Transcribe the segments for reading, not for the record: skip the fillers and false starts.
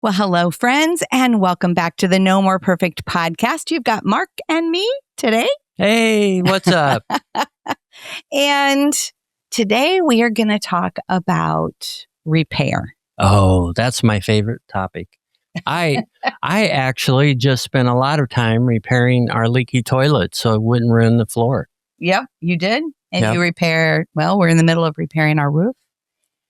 Well, hello, friends, and welcome back to the No More Perfect podcast. You've got Mark and me today. Hey, what's up? And today we are going to talk about repair. Oh, that's my favorite topic. I actually just spent a lot of time repairing our leaky toilet so it wouldn't ruin the floor. Yep, you did. And Yep. you repaired, well, we're in the middle of repairing our roof.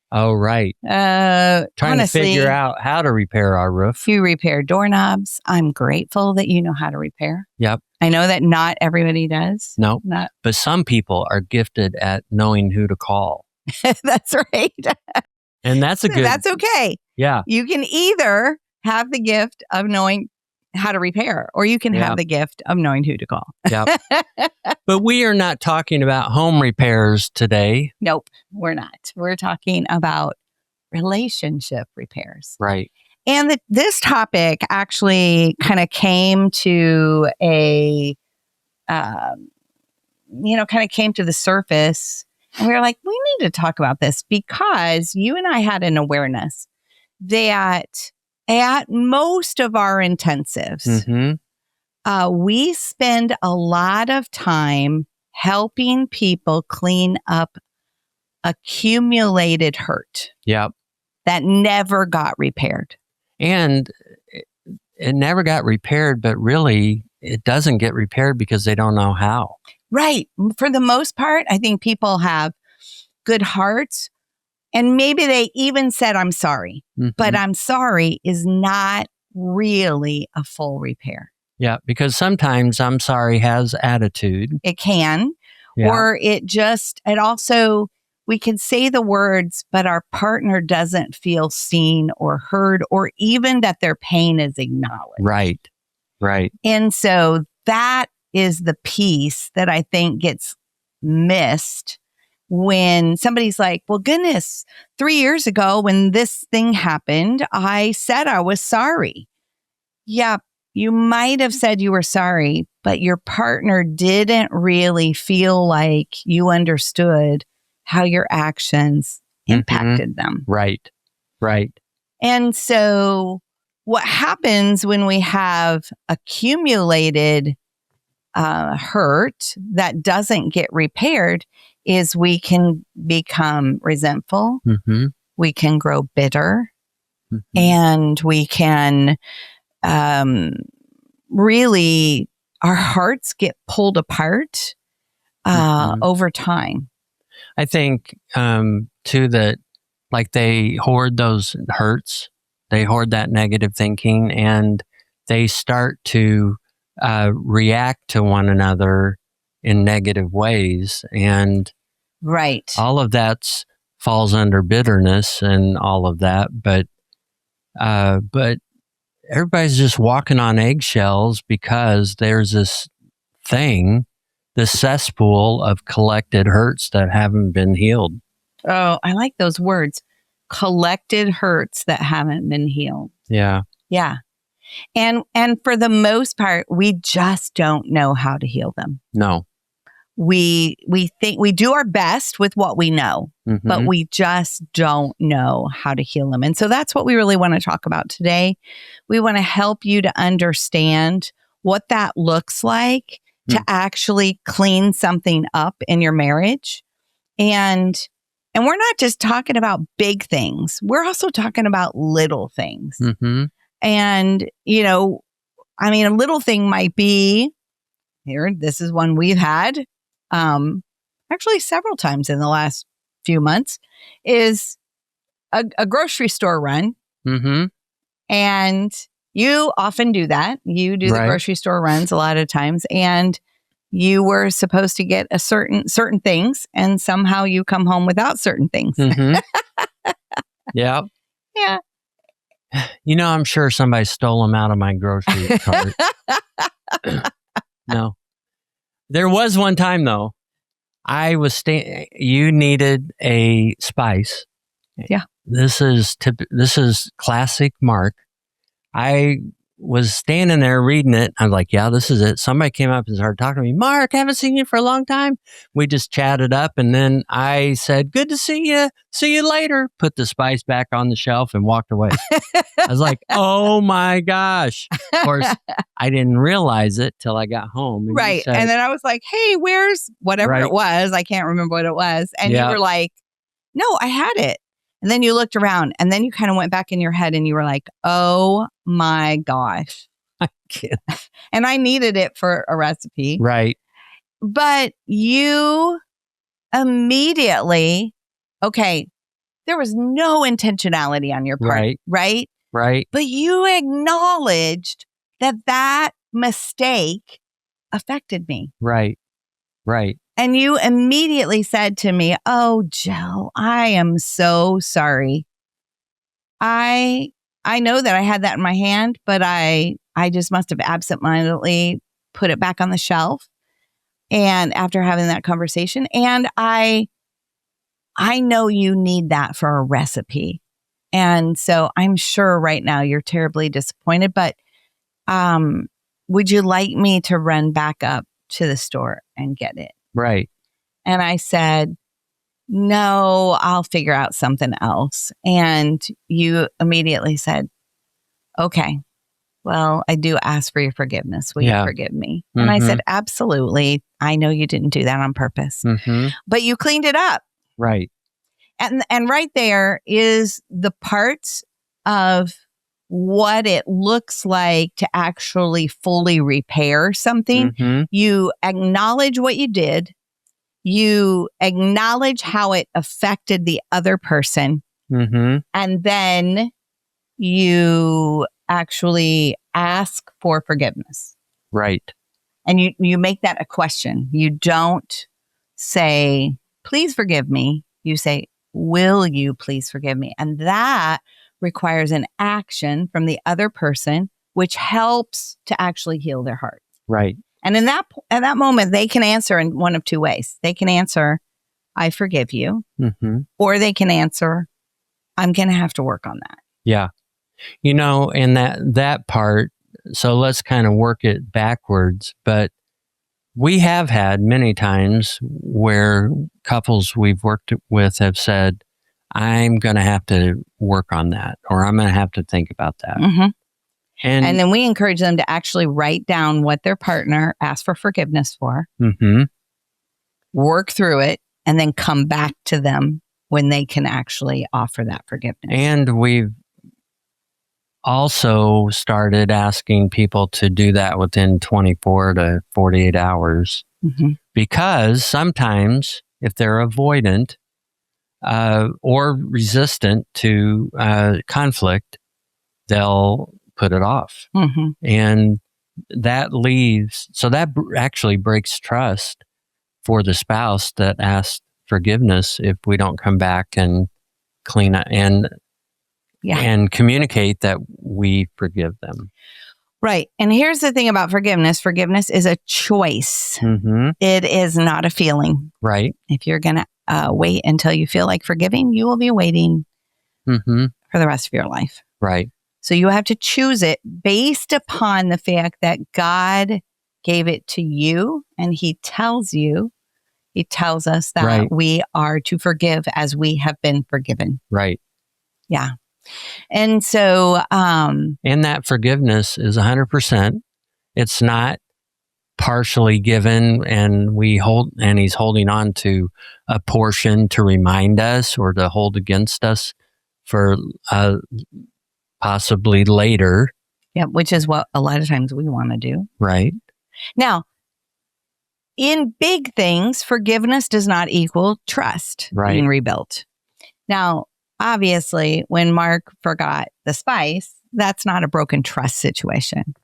Oh, right. Trying Honestly, to figure out how to repair our roof. you repair doorknobs. I'm grateful that you know how to repair. Yep. I know that not everybody does. No, Not but some people are gifted at knowing who to call. That's right. And that's a good, That's okay. yeah. You can either have the gift of knowing how to repair, or you can Yeah. have the gift of knowing who to call. Yep. But we are not talking about home repairs today. Nope, we're not. We're talking about relationship repairs. Right. And this topic actually kind of came to came to the surface. And we were like, we need to talk about this because you and I had an awareness that at most of our intensives, we spend a lot of time helping people clean up accumulated hurt Yep. that never got repaired. And it never got repaired, but really it doesn't get repaired because they don't know how. Right. For the most part, I think people have good hearts. And maybe they even said, I'm sorry. But I'm sorry is not really a full repair. Yeah, because sometimes I'm sorry has attitude. It can. Yeah. Or it also, we can say the words, but our partner doesn't feel seen or heard, or even that their pain is acknowledged. Right. Right. And so that is the piece that I think gets missed when somebody's like, well, goodness, 3 years ago when this thing happened, I said I was sorry. Yeah, you might have said you were sorry, but your partner didn't really feel like you understood how your actions impacted them. Right. Right. And so what happens when we have accumulated hurt that doesn't get repaired is we can become resentful, we can grow bitter, and we can really, our hearts get pulled apart over time. I think, too, that like they hoard those hurts, they hoard that negative thinking, and they start to react to one another in negative ways. And right, all of that falls under bitterness and all of that. But everybody's just walking on eggshells because there's this thing, this cesspool of collected hurts that haven't been healed. Oh, I like those words. Collected hurts that haven't been healed. Yeah. Yeah. And for the most part, we just don't know how to heal them. No. We think we do our best with what we know, but we just don't know how to heal them. And so that's what we really want to talk about today. We want to help you to understand what that looks like to actually clean something up in your marriage. And we're not just talking about big things. We're also talking about little things. And, a little thing might be here. This is one we've had actually several times in the last few months is a grocery store run. And you often do that. You do the grocery store runs a lot of times. And you were supposed to get a certain things, and somehow you come home without certain things. Yeah. Yeah. I'm sure somebody stole them out of my grocery cart. No. There was one time, though. I was you needed a spice. Yeah. This is classic Mark. I was standing there reading it. I'm like, yeah, this is it. Somebody came up and started talking to me. Mark, haven't seen you for a long time. We just chatted up. And then I said, good to see you. See you later. Put the spice back on the shelf and walked away. I was like, oh my gosh. Of course, I didn't realize it till I got home. And right. said, and then I was like, hey, where's whatever Right. it was? I can't remember what it was. And you Yeah. were like, no, I had it. And then you looked around and then you kind of went back in your head and you were like, oh my gosh. I can't. And I needed it for a recipe. Right. But you immediately, okay, there was no intentionality on your part, right? Right. But you acknowledged that mistake affected me. Right. Right. And you immediately said to me, oh, Jill, I am so sorry. I know that I had that in my hand, but I just must have absentmindedly put it back on the shelf. And after having that conversation, and I know you need that for a recipe. And so I'm sure right now you're terribly disappointed, but would you like me to run back up to the store and get it? Right. And I said, no, I'll figure out something else. And you immediately said, okay, well, I do ask for your forgiveness. Will you forgive me? Mm-hmm. And I said, absolutely. I know you didn't do that on purpose, but you cleaned it up. Right. And right there is the parts of what it looks like to actually fully repair something. You acknowledge what you did. You acknowledge how it affected the other person. And then you actually ask for forgiveness. Right. And you make that a question. You don't say, please forgive me. You say, will you please forgive me? And that requires an action from the other person, which helps to actually heal their heart. Right. And at that moment, they can answer in one of two ways. They can answer, I forgive you. Or they can answer, I'm going to have to work on that. Yeah. You know, and that part, so let's kind of work it backwards. But we have had many times where couples we've worked with have said, I'm going to have to work on that, or I'm going to have to think about that. And then we encourage them to actually write down what their partner asked for forgiveness for, work through it, and then come back to them when they can actually offer that forgiveness. And we've also started asking people to do that within 24 to 48 hours. Because sometimes if they're avoidant or resistant to conflict, they'll put it off. And that leaves, so that actually breaks trust for the spouse that asked forgiveness if we don't come back and clean up and communicate that we forgive them. Right. And here's the thing about forgiveness. Forgiveness is a choice. It is not a feeling. Right. If you're going to wait until you feel like forgiving, you will be waiting for the rest of your life. Right. So you have to choose it based upon the fact that God gave it to you, and He tells us that we are to forgive as we have been forgiven. Right. Yeah. And so, and that forgiveness is 100%. It's not partially given, and He's holding on to a portion to remind us or to hold against us for possibly later. Yeah, which is what a lot of times we want to do. Right. Now, in big things, forgiveness does not equal trust being rebuilt. Now, obviously, when Mark forgot the spice, that's not a broken trust situation.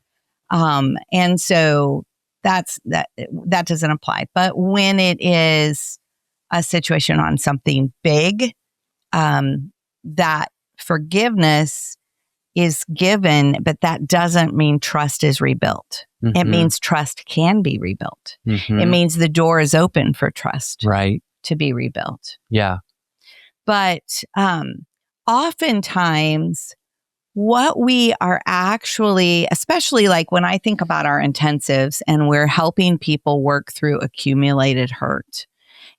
And so that doesn't apply. But when it is a situation on something big, that forgiveness is given, but that doesn't mean trust is rebuilt. It means trust can be rebuilt. It means the door is open for trust to be rebuilt. Yeah. But oftentimes what we are actually, especially like when I think about our intensives and we're helping people work through accumulated hurt.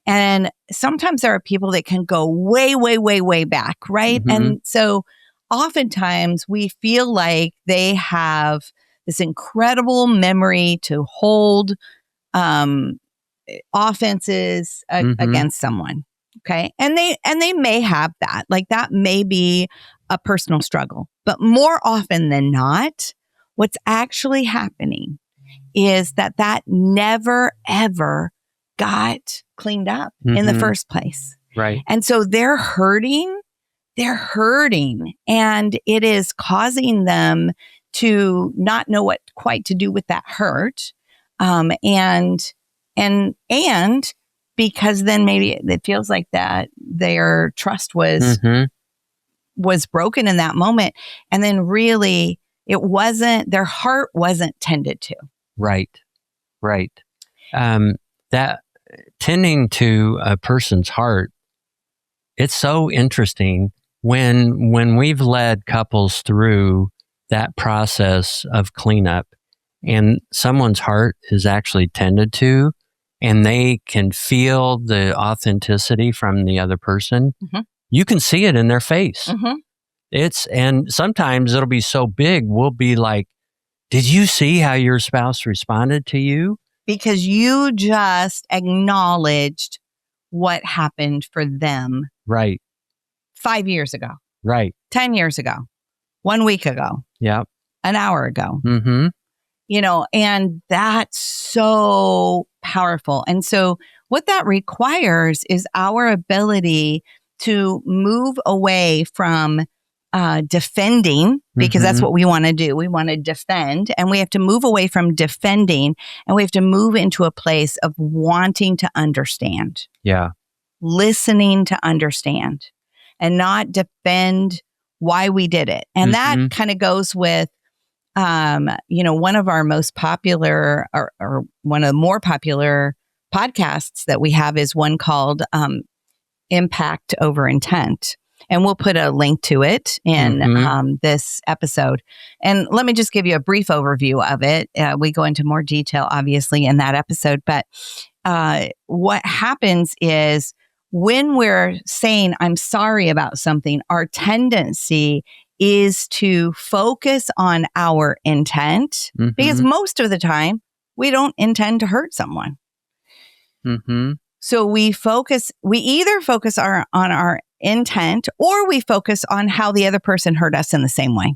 And sometimes there are people that can go way, way, way, way back, right? Mm-hmm. And so oftentimes we feel like they have this incredible memory to hold offenses against someone. Okay. And they may have that. Like that may be a personal struggle. But more often than not, what's actually happening is that never, ever got cleaned up in the first place. Right. And so they're hurting, and it is causing them to not know what quite to do with that hurt. And because then maybe it feels like that their trust was broken in that moment. And then really their heart wasn't tended to. Right. That tending to a person's heart, it's so interesting when we've led couples through that process of cleanup and someone's heart is actually tended to and they can feel the authenticity from the other person. You can see it in their face. And sometimes it'll be so big, we'll be like, did you see how your spouse responded to you? Because you just acknowledged what happened for them. Right. 5 years ago. Right. 10 years ago. 1 week ago. Yep. An hour ago. And that's so powerful. And so what that requires is our ability to move away from defending, because that's what we want to do. We want to defend, and we have to move away from defending, and we have to move into a place of wanting to understand. Yeah. Listening to understand and not defend why we did it. And that kind of goes with, one of our most popular or one of the more popular podcasts that we have is one called Impact Over Intent. And we'll put a link to it in this episode. And let me just give you a brief overview of it. We go into more detail, obviously, in that episode. But what happens is when we're saying, I'm sorry about something, our tendency is to focus on our intent because most of the time we don't intend to hurt someone. So we either focus on our intent or we focus on how the other person hurt us in the same way.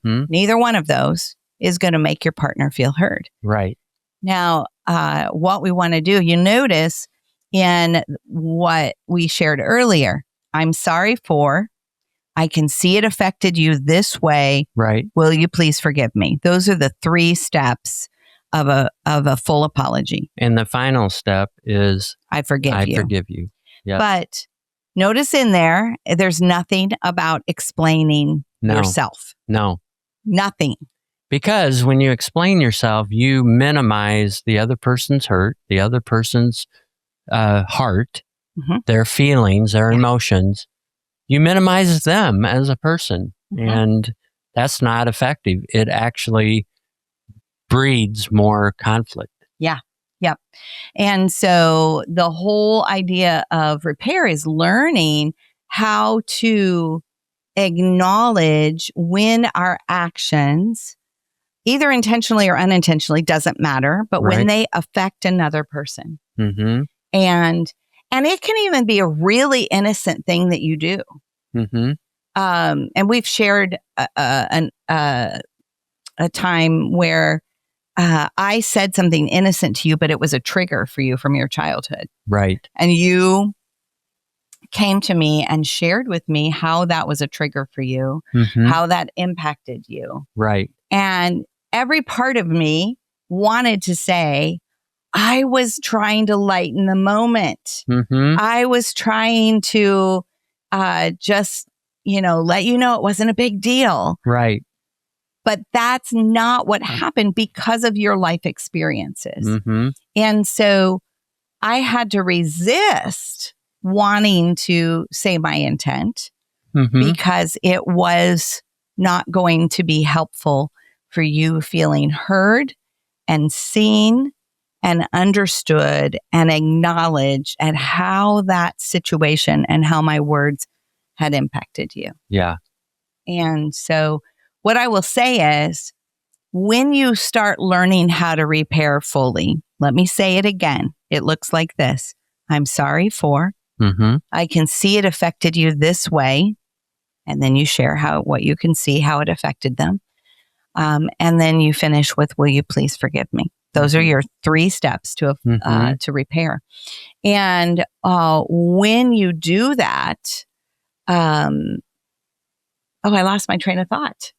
Neither one of those is going to make your partner feel heard. Right. Now, what we want to do, you notice in what we shared earlier, I'm sorry for, I can see it affected you this way. Right. Will you please forgive me? Those are the 3 steps of a full apology. And the final step is I forgive you. Yep. But notice in there's nothing about explaining yourself. No. Nothing. Because when you explain yourself, you minimize the other person's hurt, the other person's heart, their feelings, their emotions. You minimize them as a person. And that's not effective. It actually breeds more conflict. Yeah. Yep. And so the whole idea of repair is learning how to acknowledge when our actions, either intentionally or unintentionally, doesn't matter, but when they affect another person. And it can even be a really innocent thing that you do. And we've shared a time where I said something innocent to you, but it was a trigger for you from your childhood. Right. And you came to me and shared with me how that was a trigger for you, how that impacted you. Right. And every part of me wanted to say, I was trying to lighten the moment. I was trying to just, let you know it wasn't a big deal. Right. But that's not what happened because of your life experiences. And so I had to resist wanting to say my intent because it was not going to be helpful for you feeling heard and seen and understood and acknowledged at how that situation and how my words had impacted you. Yeah. And so what I will say is, when you start learning how to repair fully, let me say it again. It looks like this. I'm sorry for, I can see it affected you this way. And then you share what you can see, how it affected them. And then you finish with, will you please forgive me? Those are your 3 steps to repair. And when you do that, I lost my train of thought.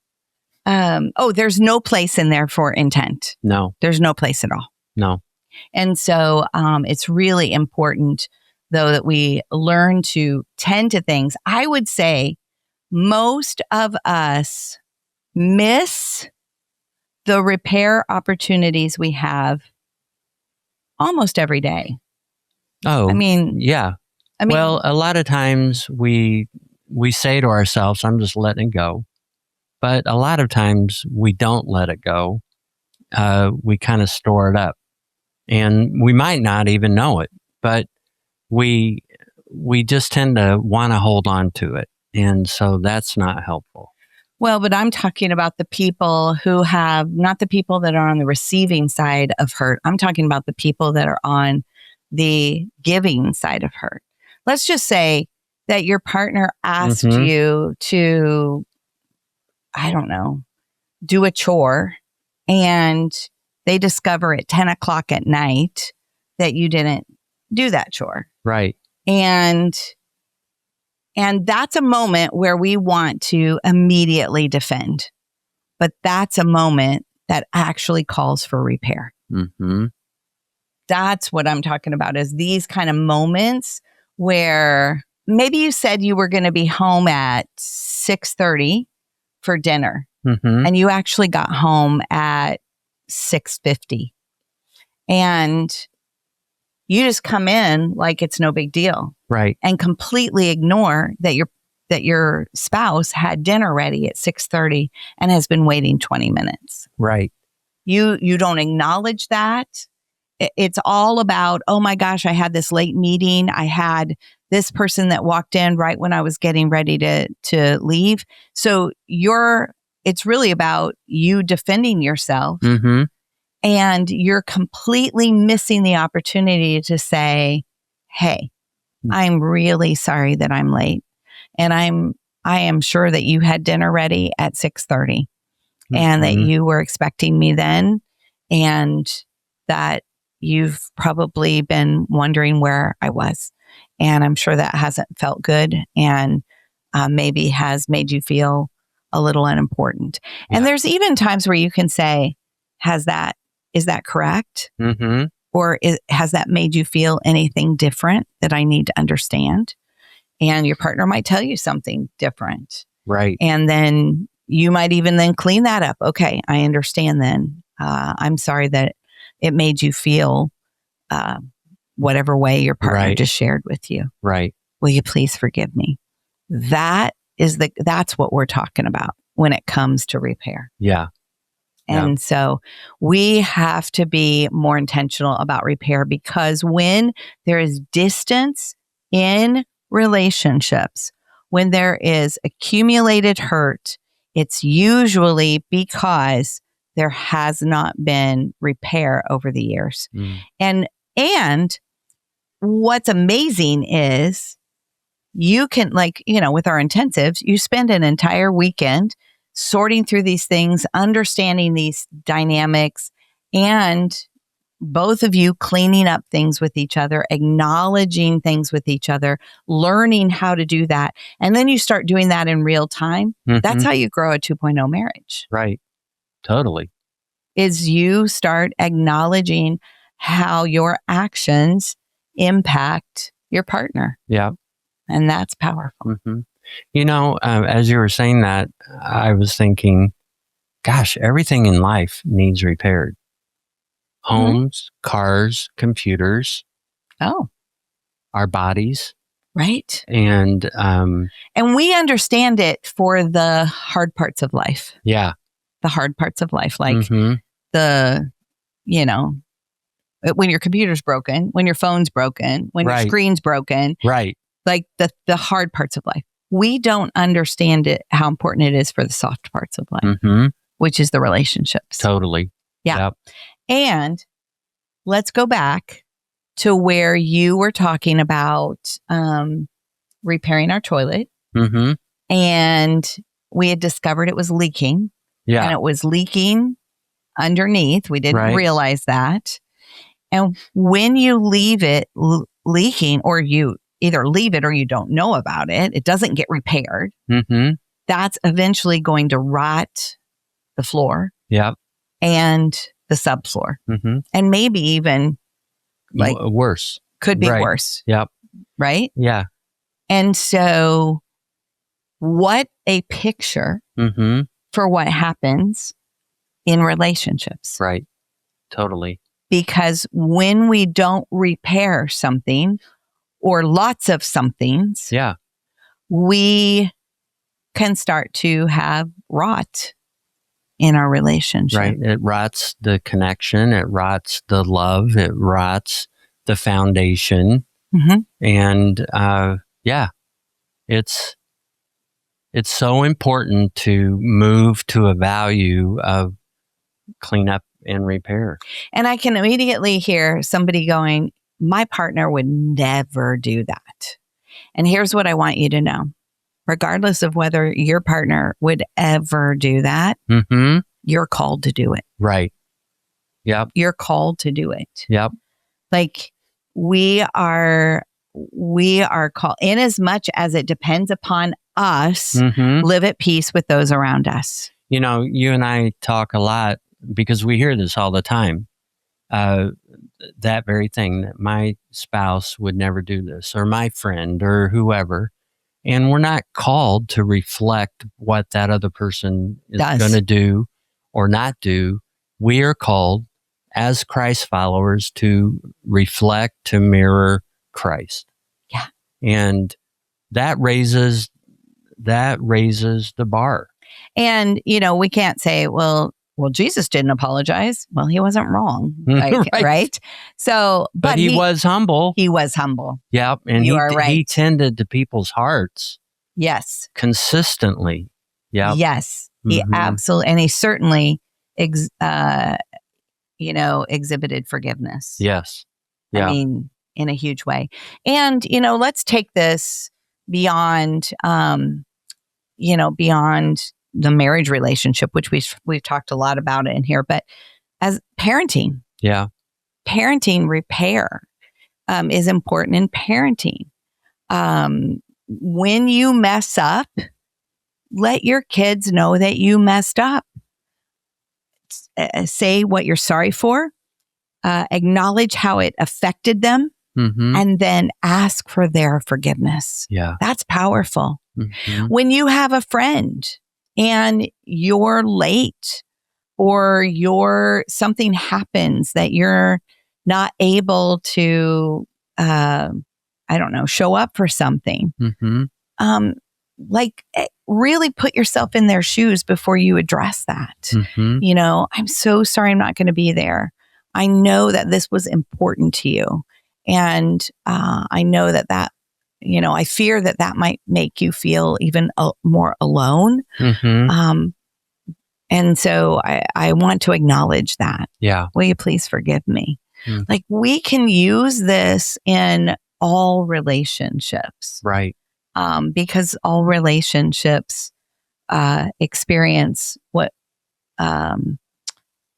There's no place in there for intent. No. There's no place at all. No. And so it's really important, though, that we learn to tend to things. I would say most of us miss the repair opportunities we have almost every day. Oh, I mean, yeah. Well, a lot of times we say to ourselves, I'm just letting it go. But a lot of times we don't let it go. We kind of store it up. And we might not even know it, but we just tend to want to hold on to it. And so that's not helpful. Well, but I'm talking about the people who have, not the people that are on the receiving side of hurt. I'm talking about the people that are on the giving side of hurt. Let's just say that your partner asked you to, I don't know, do a chore, and they discover at 10 o'clock at night that you didn't do that chore. Right. And that's a moment where we want to immediately defend. But that's a moment that actually calls for repair. That's what I'm talking about, is these kind of moments where maybe you said you were going to be home at 6:30 for dinner, and you actually got home at 6:50. And you just come in like it's no big deal. Right. And completely ignore that your spouse had dinner ready at 6:30 and has been waiting 20 minutes. Right. You don't acknowledge that. It's all about, oh my gosh, I had this late meeting. I had this person that walked in right when I was getting ready to leave. So it's really about you defending yourself. And you're completely missing the opportunity to say, hey, I'm really sorry that I'm late. And I am sure that you had dinner ready at 6:30 and that you were expecting me then, and that you've probably been wondering where I was. And I'm sure that hasn't felt good, and maybe has made you feel a little unimportant. Yeah. And there's even times where you can say, is that correct? Or has that made you feel anything different that I need to understand? And your partner might tell you something different. Right. And then you might even then clean that up. Okay, I understand then. I'm sorry that it made you feel whatever way your partner just shared with you. Right. Will you please forgive me? That's what we're talking about when it comes to repair. Yeah. And so we have to be more intentional about repair, because when there is distance in relationships, when there is accumulated hurt, it's usually because there has not been repair over the years. And what's amazing is you can, with our intensives, you spend an entire weekend sorting through these things, understanding these dynamics, and both of you cleaning up things with each other, acknowledging things with each other, learning how to do that. And then you start doing that in real time. That's how you grow a 2.0 marriage. Right. Totally. Is you start acknowledging how your actions impact your partner. Yeah. And that's powerful. As you were saying that, I was thinking, gosh, everything in life needs repaired. Homes, cars, computers. Oh. Our bodies. Right. And we understand it for the hard parts of life. Yeah. The hard parts of life, like the, when your computer's broken, when your phone's broken, when your screen's broken. Right. Like the hard parts of life. We don't understand it, how important it is for the soft parts of life, which is the relationships. Totally. Yeah. Yep. And let's go back to where you were talking about repairing our toilet. And we had discovered it was leaking. Yeah. And it was leaking underneath. We didn't realize that. And when you leave it leaking, or you either leave it or you don't know about it, it doesn't get repaired. That's eventually going to rot the floor. Yep. And the subfloor. And maybe even like worse. Could be worse. Yep. Right? Yeah. And so what a picture for what happens in relationships. Right. Totally. Because when we don't repair something or lots of somethings, we can start to have rot in our relationship. Right. It rots the connection. It rots the love. It rots the foundation. And it's so important to move to a value of cleanup and repair. And I can immediately hear somebody going, my partner would never do that. And here's what I want you to know. Regardless of whether your partner would ever do that, you're called to do it. Right. Yep. You're called to do it. Yep. Like we are called, in as much as it depends upon us, live at peace with those around us. You know, you and I talk a lot because we hear this all the time. That very thing, that my spouse would never do this, or my friend, or whoever. And we're not called to reflect what that other person is going to do or not do. We are called as Christ followers to reflect, to mirror Christ. Yeah. And that raises the bar. And, we can't say, well, Jesus didn't apologize. Well, he wasn't wrong. Like, right. So, but he was humble. He was humble. Yep. And he tended to people's hearts. Yes. Consistently. Yep. Yes. He absolutely, and he certainly, exhibited forgiveness. Yes. Yeah. I mean, in a huge way. And, let's take this beyond, beyond the marriage relationship, which we've talked a lot about it in here, but as parenting. Yeah. Parenting repair is important in parenting. When you mess up, let your kids know that you messed up. Say what you're sorry for, acknowledge how it affected them, and then ask for their forgiveness. Yeah. That's powerful. When you have a friend and you're late, or something happens that you're not able to, show up for something, really put yourself in their shoes before you address that. I'm so sorry I'm not going to be there. I know that this was important to you. And I know that I fear that might make you feel even more alone. And so I want to acknowledge that. Yeah. Will you please forgive me? Like, we can use this in all relationships. Right. Because all relationships experience what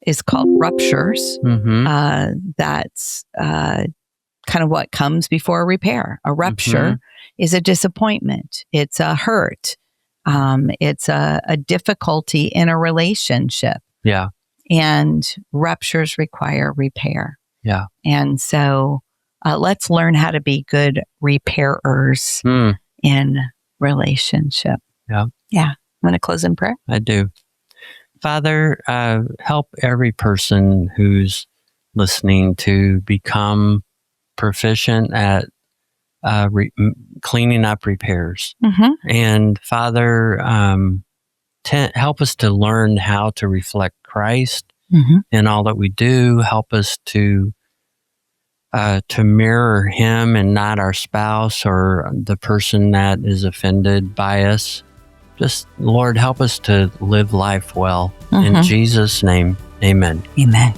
is called ruptures. That's kind of what comes before a repair. A rupture is a disappointment. It's a hurt. It's a difficulty in a relationship. Yeah. And ruptures require repair. Yeah. And so let's learn how to be good repairers in relationship. Yeah. Yeah. I'm going to close in prayer. I do. Father, help every person who's listening to become proficient at cleaning up repairs. Mm-hmm. And Father, help us to learn how to reflect Christ in all that we do. Help us to mirror Him and not our spouse or the person that is offended by us. Just, Lord, help us to live life well. In Jesus' name, amen. Amen.